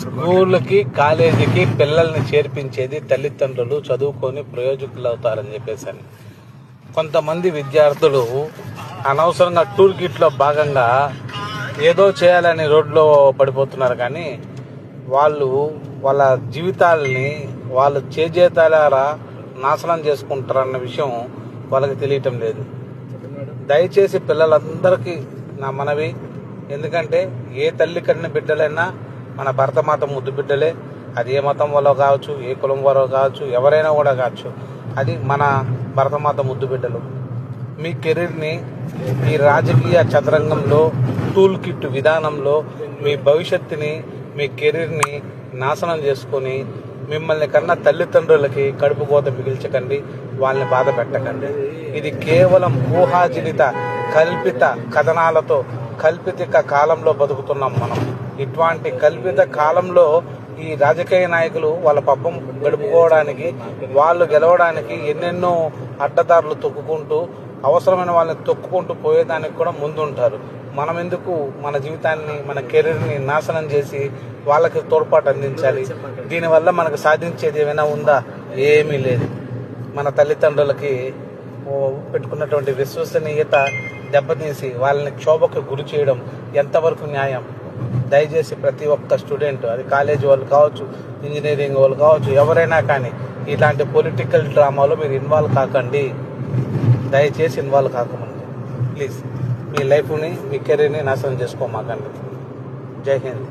స్కూళ్ళకి కాలేజీకి పిల్లల్ని చేర్పించేది తల్లిదండ్రులు చదువుకొని ప్రయోజకులు అవుతారని చెప్పేసి అని. కొంతమంది విద్యార్థులు అనవసరంగా టూల్ కిట్లో భాగంగా ఏదో చేయాలని రోడ్లో పడిపోతున్నారు, కానీ వాళ్ళు వాళ్ళ జీవితాలని వాళ్ళు చేజేతారా నాశనం చేసుకుంటారన్న విషయం వాళ్ళకి తెలియటం లేదు. దయచేసి పిల్లలందరికీ నా మనవి, ఎందుకంటే ఏ తల్లి కన్న బిడ్డలైనా మన భరతమాత ముద్దు బిడ్డలే. అది ఏ మతం వల్ల కావచ్చు, ఏ కులం వారో కావచ్చు, ఎవరైనా కూడా కావచ్చు, అది మన భరతమాత ముద్దు బిడ్డలు. మీ కెరీర్ని మీ రాజకీయ చదరంగంలో టూల్ కిట్ విధానంలో మీ భవిష్యత్తుని మీ కెరీర్ని నాశనం చేసుకొని మిమ్మల్ని కన్నా తల్లిదండ్రులకి కడుపు కోత మిగిల్చకండి, వాళ్ళని బాధ పెట్టకండి. ఇది కేవలం ఊహాజనిత కల్పిత కథనాలతో కల్పిత కాలంలో బతుకుతున్నాం మనం. ఇటువంటి కల్పిత కాలంలో ఈ రాజకీయ నాయకులు వాళ్ళ పబ్బం గడుపుకోవడానికి, వాళ్ళు గెలవడానికి ఎన్నెన్నో అడ్డదారులు తొక్కుకుంటూ అవసరమైన వాళ్ళని తొక్కుకుంటూ పోయేదానికి కూడా ముందుంటారు. మనం ఎందుకు మన జీవితాన్ని మన కెరీర్ని నాశనం చేసి వాళ్ళకి తోడ్పాటు అందించాలి? దీనివల్ల మనకు సాధించేది ఏమైనా ఉందా? ఏమీ లేదు. మన తల్లిదండ్రులకి పెట్టుకున్నటువంటి విశ్వసనీయత దెబ్బతీసి వాళ్ళని క్షోభకు గురి చేయడం ఎంతవరకు న్యాయం? దయచేసి ప్రతి ఒక్క స్టూడెంట్, అది కాలేజీ వాళ్ళు కావచ్చు, ఇంజనీరింగ్ వాళ్ళు కావచ్చు, ఎవరైనా కానీ ఇలాంటి పొలిటికల్ డ్రామాలో మీరు ఇన్వాల్వ్ కాకండి. దయచేసి ఇన్వాల్వ్ కాకమండి ప్లీజ్. మీ లైఫ్ని మీ కెరీర్ని నాశనం చేసుకోమాకండి. జై హింద్.